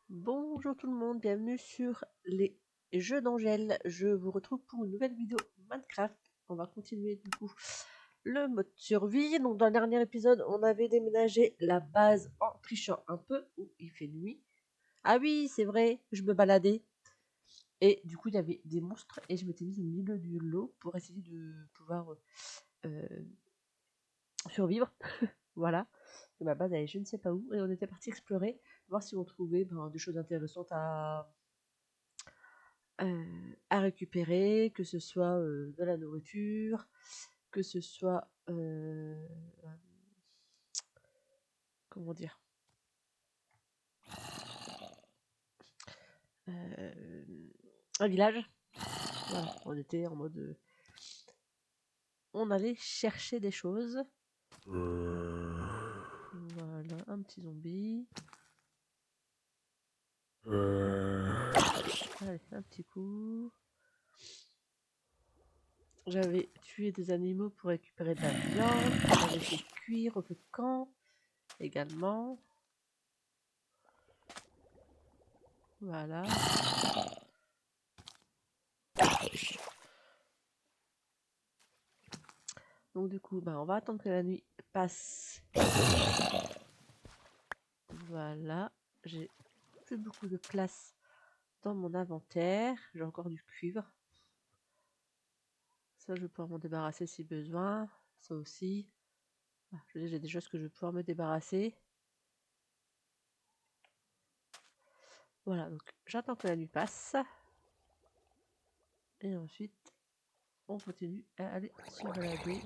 Bonjour tout le monde, bienvenue sur les jeux d'Angèle. Je vous retrouve pour une nouvelle vidéo Minecraft. On va continuer du coup le mode survie. Donc dans le dernier épisode, on avait déménagé la base en trichant un peu où il fait nuit. Ah oui, c'est vrai, je me baladais. Et du coup, il y avait des monstres et je m'étais mise au milieu du lot pour essayer de pouvoir euh, survivre. Voilà. Ma base elle est je ne sais pas où et on était parti explorer, voir si on trouvait des choses intéressantes à récupérer, que ce soit de la nourriture, que ce soit comment dire, un village. Voilà, on était en mode on allait chercher des choses. Voilà, un petit zombie. Allez, un petit coup. J'avais tué des animaux pour récupérer de la viande. J'avais fait cuire au feu de camp également. Voilà. Donc du coup, on va attendre que la nuit passe. Voilà. J'ai plus beaucoup de place dans mon inventaire. J'ai encore du cuivre. Ça, je vais pouvoir m'en débarrasser si besoin. Ça aussi. J'ai des choses que je vais pouvoir me débarrasser. Voilà, donc j'attends que la nuit passe. Et ensuite, on continue à aller se balader.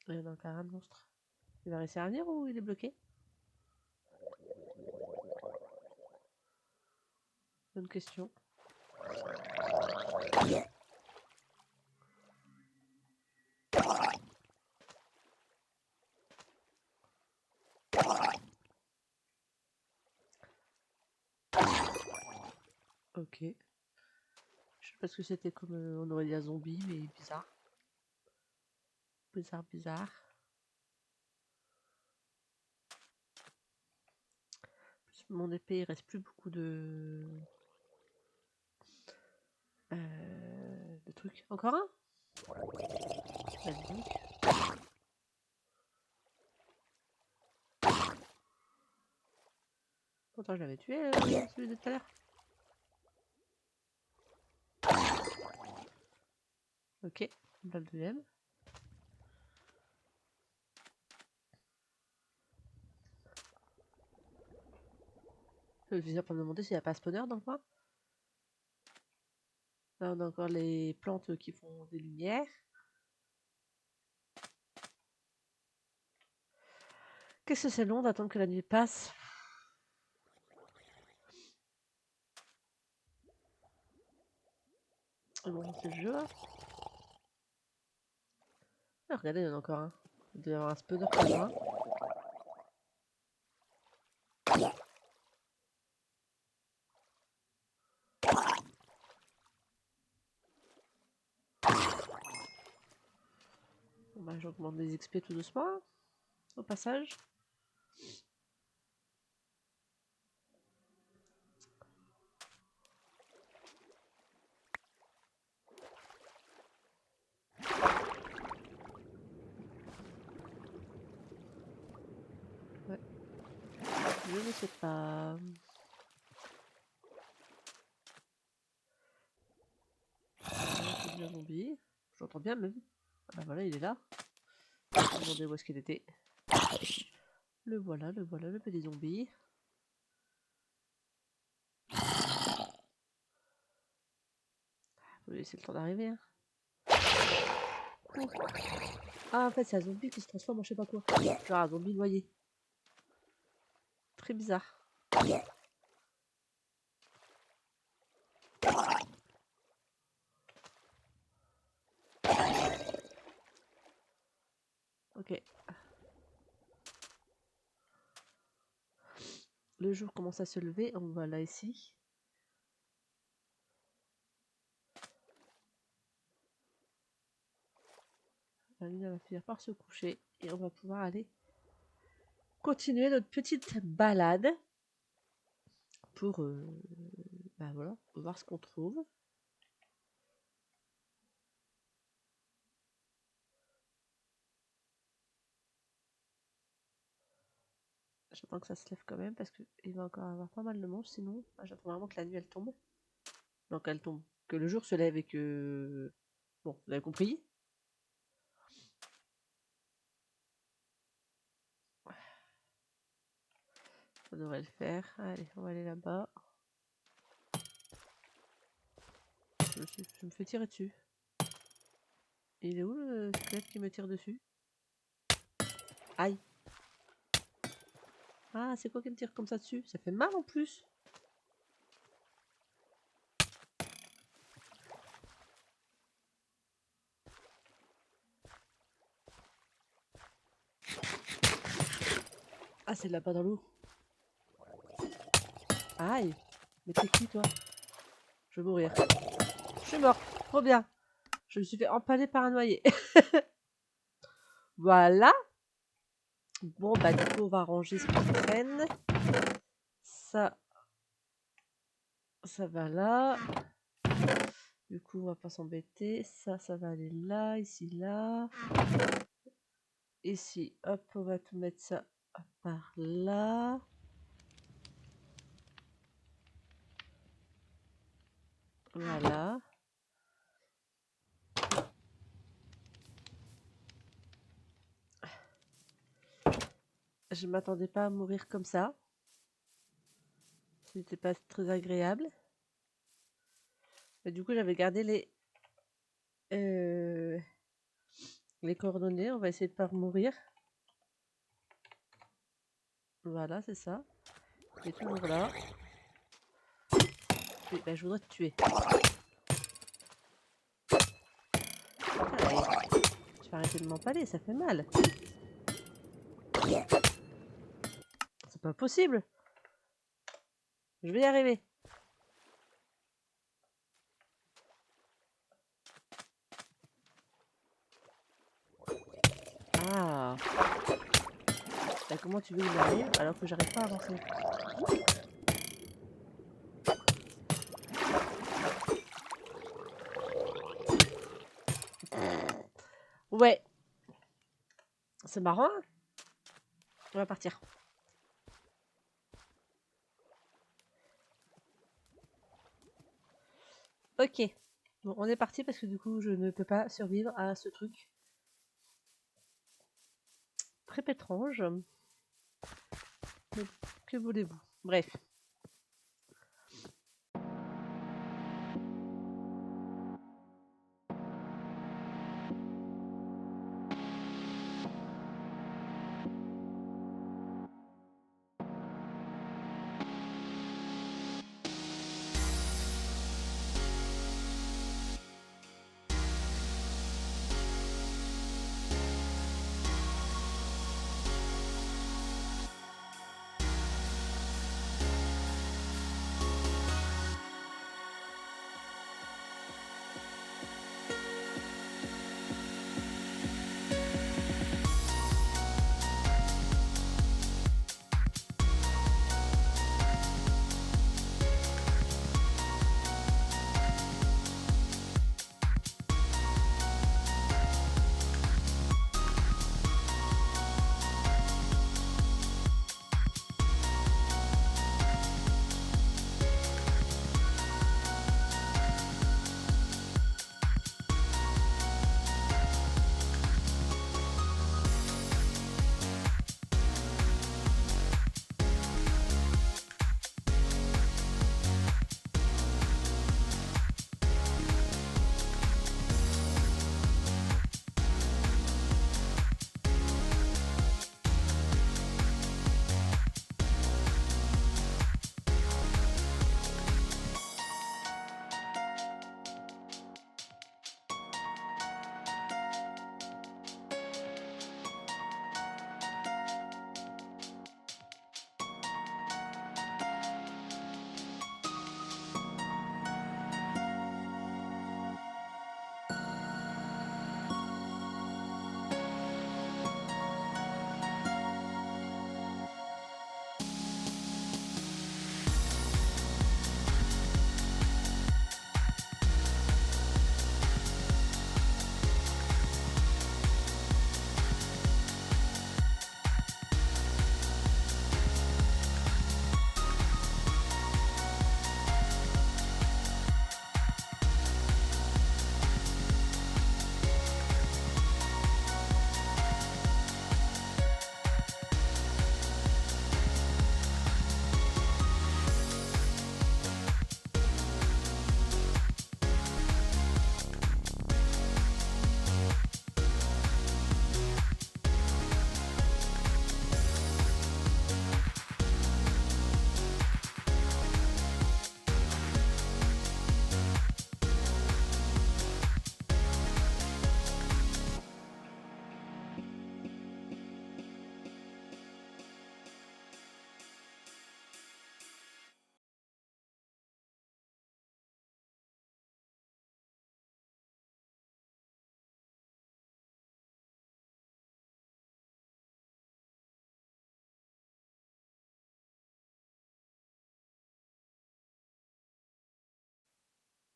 Il y en a encore un monstre. Il va réussir à venir ou il est bloqué? Bonne question. Ok. Je sais pas ce que c'était comme on aurait dit un zombie, mais bizarre. Bizarre, bizarre. Mon épée, il reste plus beaucoup de trucs. Encore un? Bah, dis donc. Pourtant, je l'avais tué, celui de tout à l'heure. Ok, là le deuxième. Je vais pour me demander s'il n'y a pas un spawner dans le coin. Là, on a encore les plantes qui font des lumières. Qu'est-ce que c'est long d'attendre que la nuit passe? Bon, c'est le jeu. Ah, regardez, il y en a encore un. Il doit y avoir un spawner pas loin. Bon, bah, j'augmente des XP tout doucement, au passage. Ouais. Je ne sais pas. C'est un zombie. J'entends bien même. Ah bah voilà, il est là. Je me demandais où est-ce qu'il était. Le voilà, le petit zombie. Faut lui laisser le temps d'arriver. Hein. Ah, en fait, c'est un zombie qui se transforme en je sais pas quoi. Genre un zombie noyé. Très bizarre. Ok. Le jour commence à se lever. On va là ici. La lune va finir par se coucher. Et on va pouvoir aller continuer notre petite balade. pour bah voilà, voir ce qu'on trouve. J'attends que ça se lève quand même parce qu'il va encore avoir pas mal de monde sinon. J'attends vraiment que la nuit elle tombe. Donc elle tombe. Que le jour se lève et que... Bon, vous avez compris. Ça devrait le faire. Allez, on va aller là-bas. Je me fais tirer dessus. Il est où le squelette qui me tire dessus? Aïe. Ah, c'est quoi qui me tire comme ça dessus? Ça fait mal en plus. Ah, c'est de la pas dans l'eau. Aïe. Mais t'es qui toi? Je vais mourir. Je suis morte. Trop bien. Je me suis fait empaler par un noyer. Voilà. Bon, bah du coup, on va ranger ce qu'on traîne. Ça va là. Du coup, on va pas s'embêter. Ça va aller là, ici, là. Ici, hop, on va tout mettre ça par là. Voilà. Je m'attendais pas à mourir comme ça. C'était pas très agréable. Mais du coup, j'avais gardé les coordonnées. On va essayer de pas mourir. Voilà, c'est ça. Il est toujours là. Ben, je voudrais te tuer. Allez. Tu vas arrêter de m'empaler, ça fait mal. C'est pas possible. Je vais y arriver. Ah. Bah, comment tu veux que j'arrive alors que j'arrive pas à avancer? Ouais. C'est marrant. Hein, on va partir. Ok. Bon, on est parti parce que du coup, je ne peux pas survivre à ce truc. Très étrange. Mais que voulez-vous? Bref.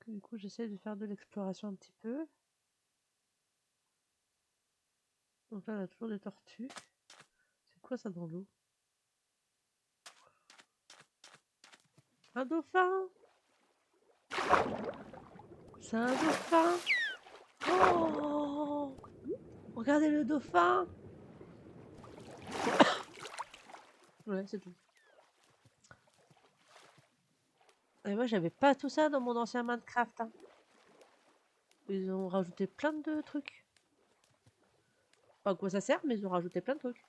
Du coup, j'essaie de faire de l'exploration un petit peu. Donc là, on a toujours des tortues. C'est quoi ça dans l'eau? Un dauphin! C'est un dauphin! Oh! Regardez le dauphin! Ouais, c'est tout. Et moi, j'avais pas tout ça dans mon ancien Minecraft. Hein. Ils ont rajouté plein de trucs. Pas à quoi ça sert, mais ils ont rajouté plein de trucs.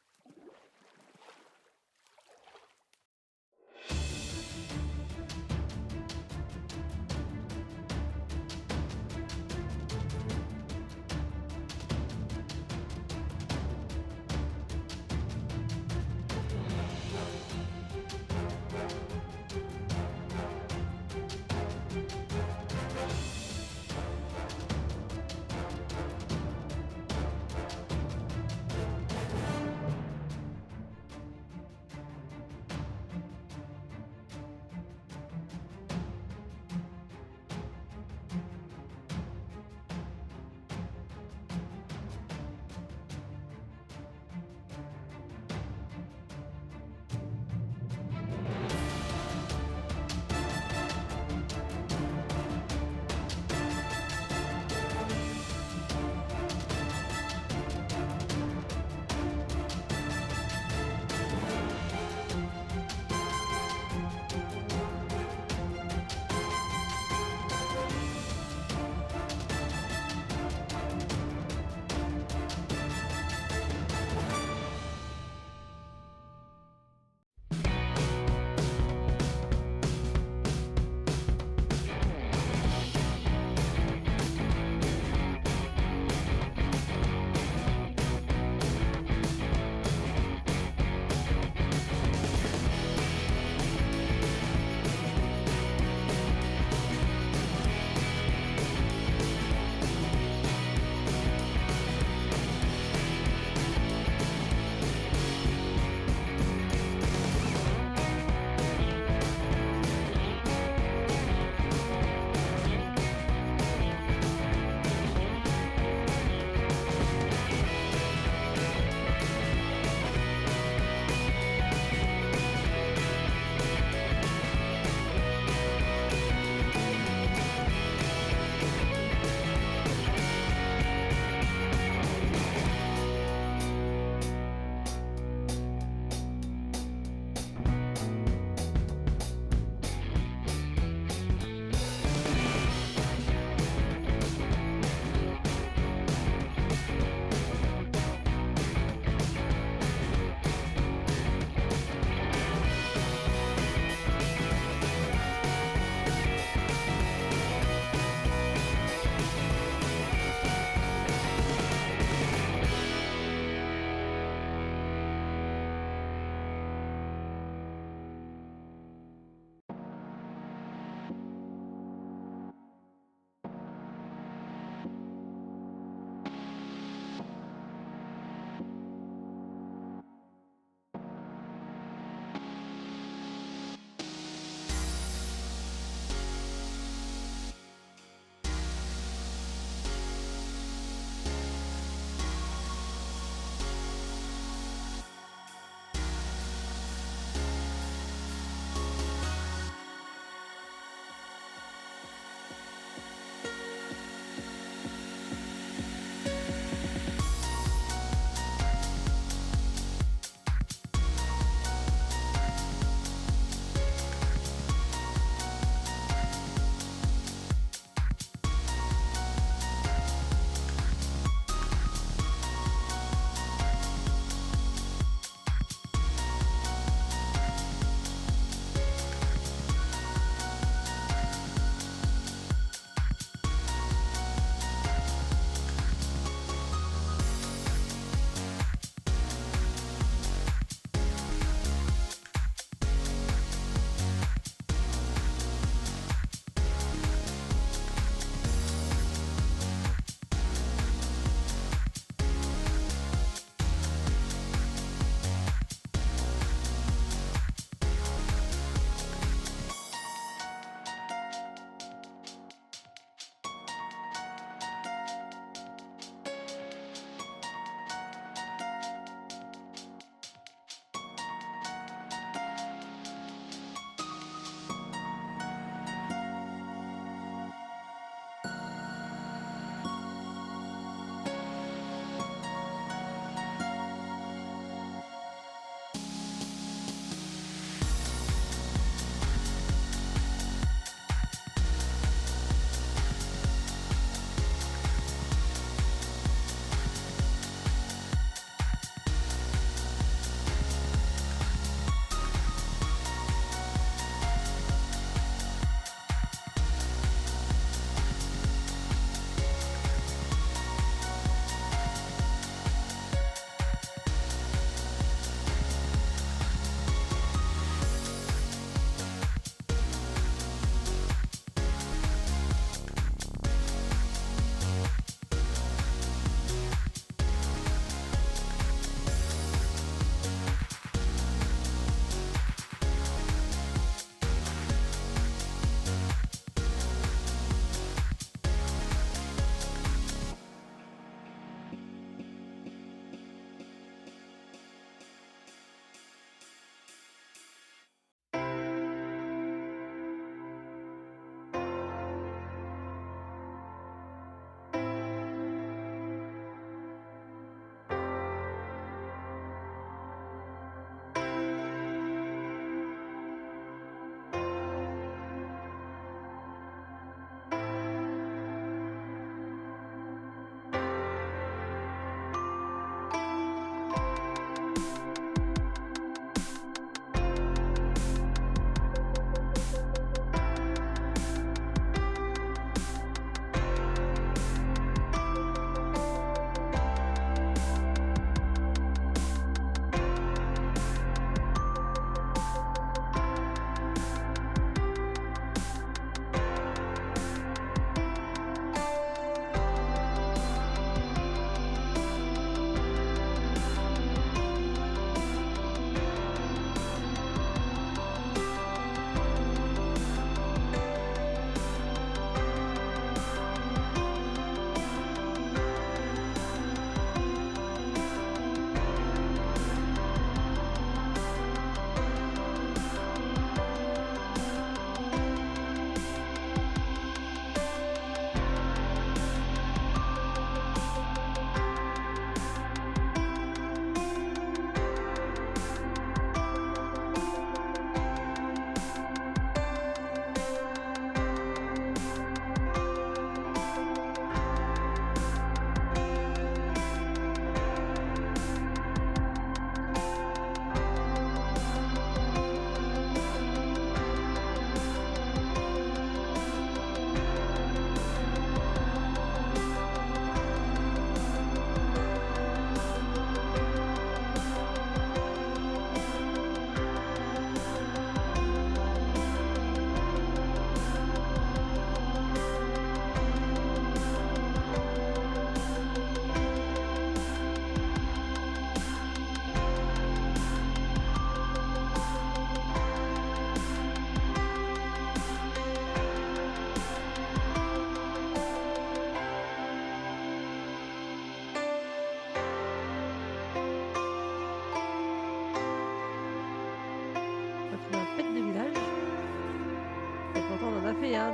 a fait hein,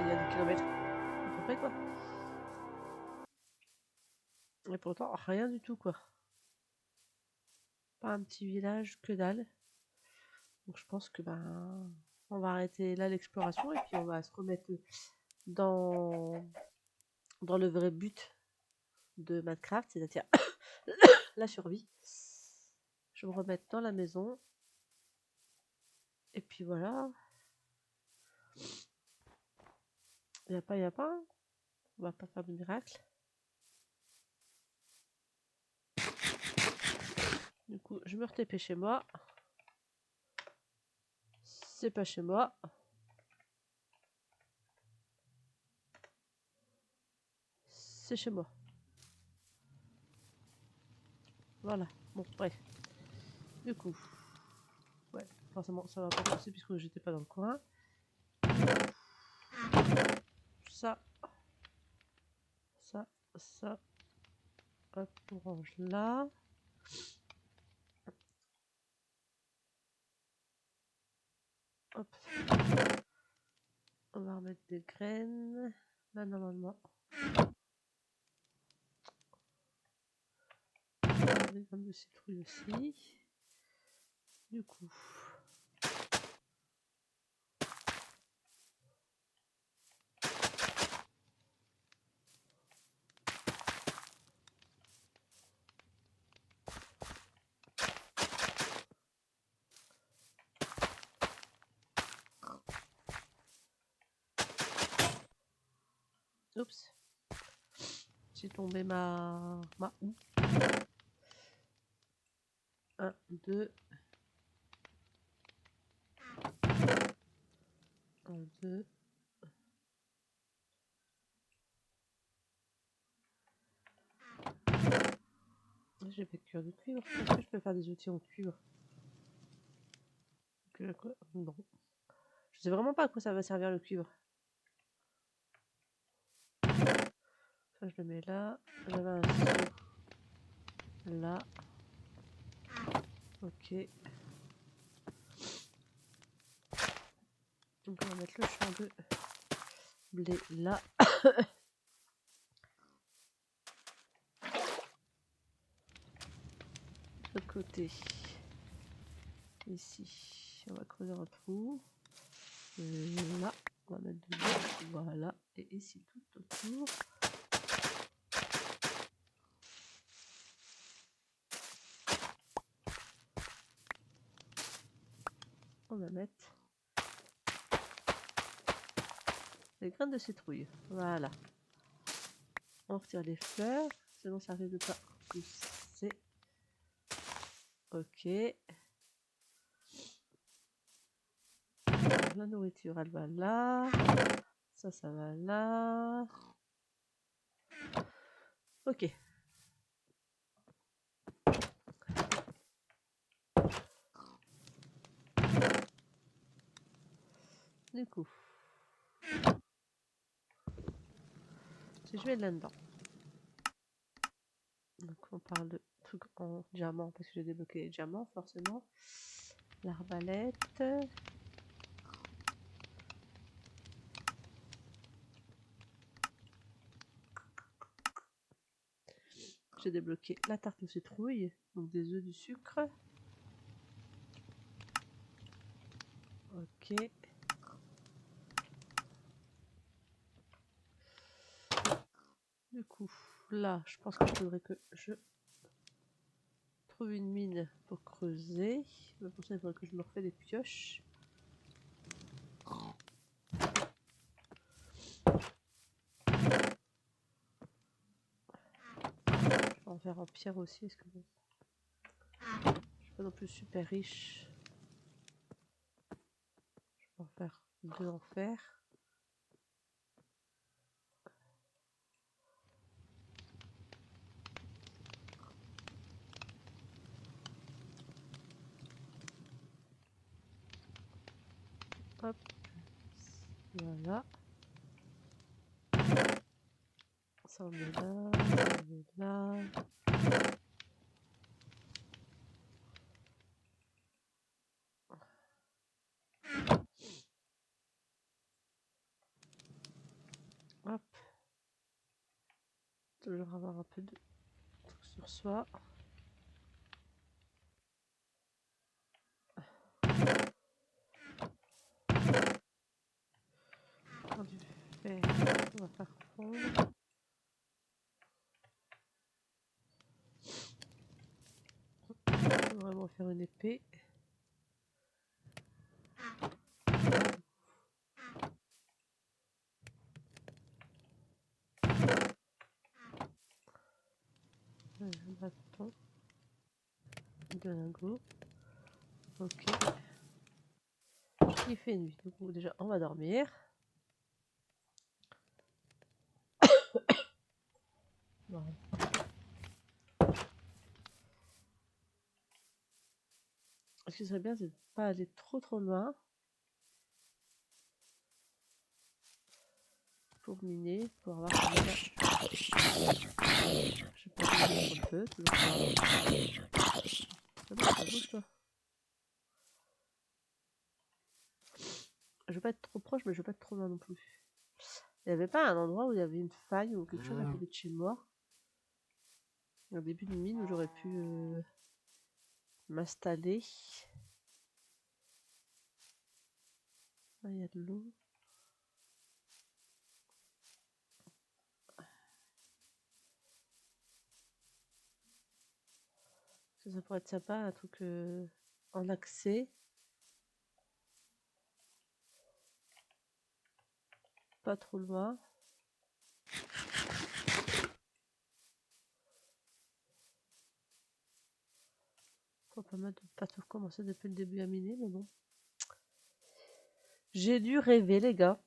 il y a des kilomètres à peu près quoi. Et pourtant rien du tout quoi. Pas un petit village, que dalle. Donc je pense que on va arrêter là l'exploration et puis on va se remettre dans le vrai but de Minecraft, c'est-à-dire la survie. Je vais me remettre dans la maison. Et puis voilà. Il n'y a pas. On va pas faire de miracle. Du coup, je me retépais chez moi. C'est pas chez moi. C'est chez moi. Voilà. Bon, bref. Du coup. Ouais, forcément, ça va pas passer puisque j'étais pas dans le coin. Ça. Ça. Ça. Hop, on range là. Hop. On va remettre des graines. Là, normalement. Des graines de citrouille aussi. Du coup. Oups. J'ai tombé ma houe. 1, 2. 1, 2. J'ai fait cuire du cuivre. Est-ce que je peux faire des outils en cuivre? Non. Je sais vraiment pas à quoi ça va servir le cuivre. Ça, je le mets là. J'avais un seau là. Ok. Donc on va mettre le champ de blé là. De l'autre côté. Ici. On va creuser un trou. Là. On va mettre de l'eau. Voilà. Et ici tout autour. On va mettre les graines de citrouille. Voilà. On retire les fleurs, sinon ça risque de pas pousser. Ok. La nourriture, elle va là. Ça va là. Ok. Du coup, si je vais là-dedans. Donc on parle de trucs en diamant parce que j'ai débloqué les diamants forcément. L'arbalète. J'ai débloqué la tarte aux citrouilles, donc des œufs, du sucre. Ok. Du coup, là, je pense qu'il faudrait que je trouve une mine pour creuser. Mais pour ça, il faudrait que je me refais des pioches. Je vais en faire en pierre aussi, parce que bon, je suis pas non plus super riche. Je vais en faire 2 en fer. Hop, voilà. Ça on met là, ça on met là. toujours avoir un peu de trucs sur soi. Du fer, on va faire fondre. On va vraiment faire une épée. Un bâton de lingot. Ok. Il fait nuit. Donc déjà on va dormir. Voilà. Ce qui serait bien, c'est de pas aller trop loin pour miner, pour avoir comme ça. Je peux miner un peu, toujours pas. Ça bouge toi. Je veux pas être trop proche, mais je veux pas être trop loin non plus. Il n'y avait pas un endroit où il y avait une faille ou quelque chose à côté de chez moi. Au début de mine où j'aurais pu m'installer. Ah, il y a de l'eau. Ça pourrait être sympa, un truc en accès. Pas trop loin. Faut pas mal de pas tout commencer depuis le début à miner, mais bon. J'ai dû rêver, les gars.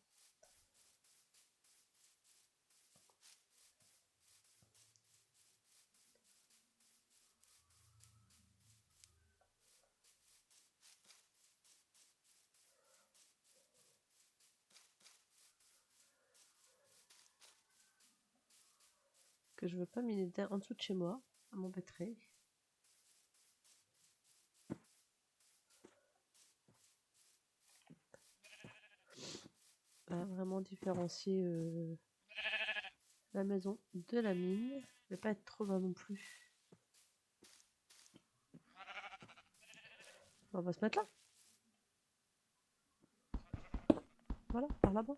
Que je veux pas miner en dessous de chez moi, ça m'embêterait. Vraiment différencier la maison de la mine. Je vais pas être trop loin non plus. On va se mettre là. Voilà, par là-bas.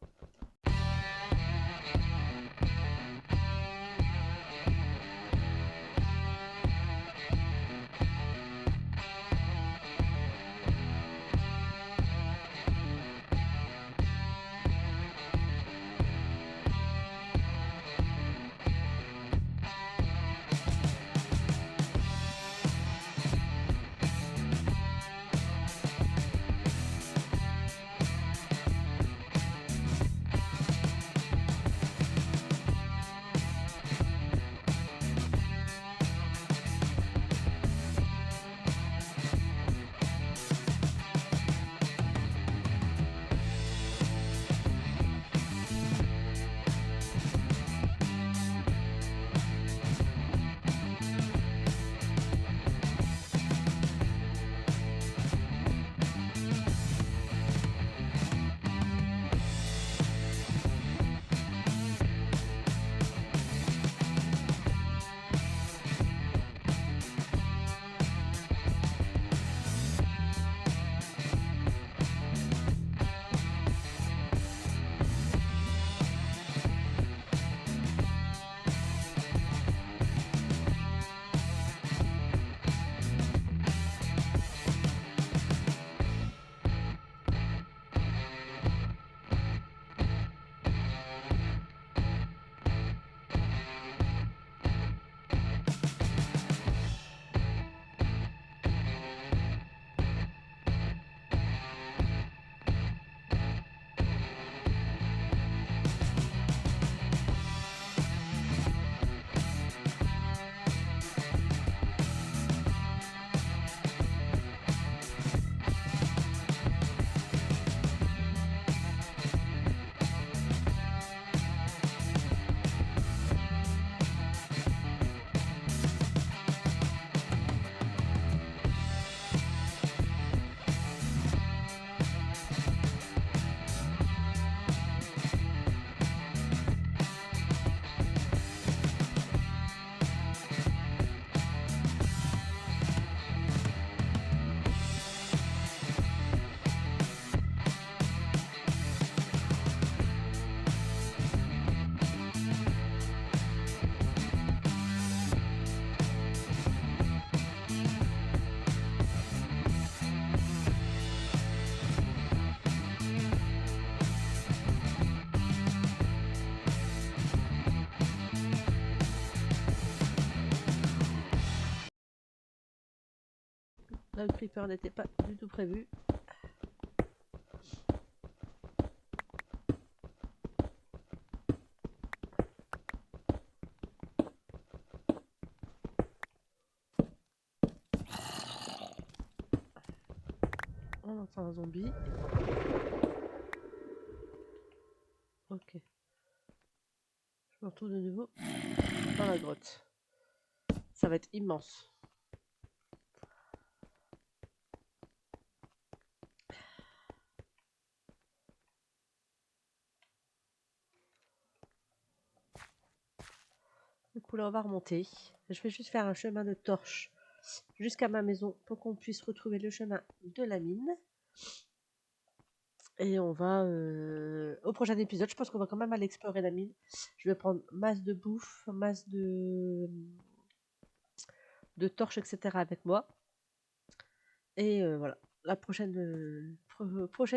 Là, le creeper n'était pas du tout prévu. On entend un zombie. Ok. Je me retrouve de nouveau dans la grotte. Ça va être immense. Du coup, là, on va remonter. Je vais juste faire un chemin de torche jusqu'à ma maison pour qu'on puisse retrouver le chemin de la mine. Et on va au prochain épisode, je pense qu'on va quand même aller explorer la mine. Je vais prendre masse de bouffe, masse de torches, etc. avec moi. Et voilà, la prochain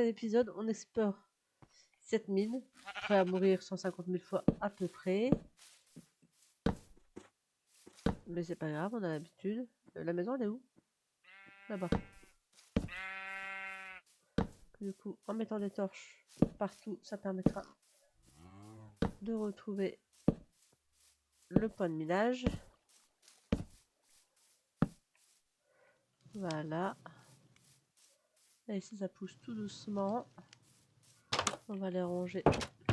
épisode, on explore cette mine, prêt à mourir 150 000 fois à peu près. Mais c'est pas grave, on a l'habitude. La maison, elle est où? Là-bas. Du coup, en mettant des torches partout, ça permettra de retrouver le point de minage. Voilà. Et ici, ça pousse tout doucement. On va les ranger,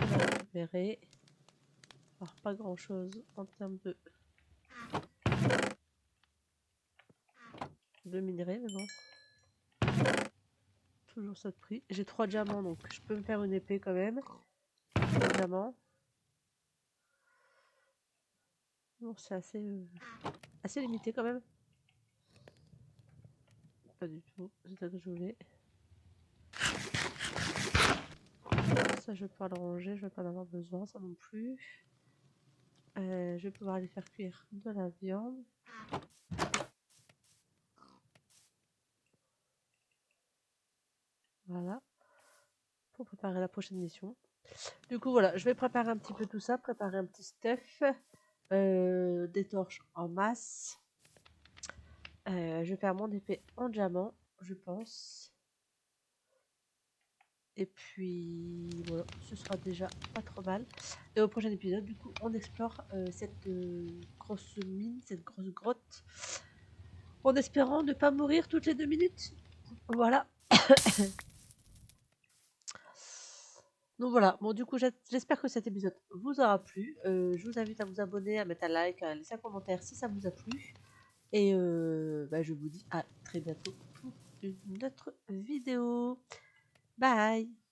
les récupérer. Alors, pas grand chose en termes de minerais, mais bon. Toujours ça de prix. J'ai 3 diamants, donc je peux me faire une épée quand même. 3 diamants. Bon, c'est assez limité quand même. Pas du tout, c'est ça que je voulais. Ça, je vais pouvoir le ranger, je vais pas en avoir besoin, ça non plus. Je vais pouvoir aller faire cuire de la viande. Voilà. Pour préparer la prochaine mission. Du coup, voilà, je vais préparer un petit peu tout ça, préparer un petit stuff. Des torches en masse. Je vais faire mon épée en diamant, je pense. Et puis voilà, ce sera déjà pas trop mal. Et au prochain épisode, du coup, on explore cette grosse mine, cette grosse grotte. En espérant ne pas mourir toutes les 2 minutes. Voilà. Donc voilà, bon du coup j'espère que cet épisode vous aura plu. Je vous invite à vous abonner, à mettre un like, à laisser un commentaire si ça vous a plu. Et je vous dis à très bientôt pour une autre vidéo. Bye!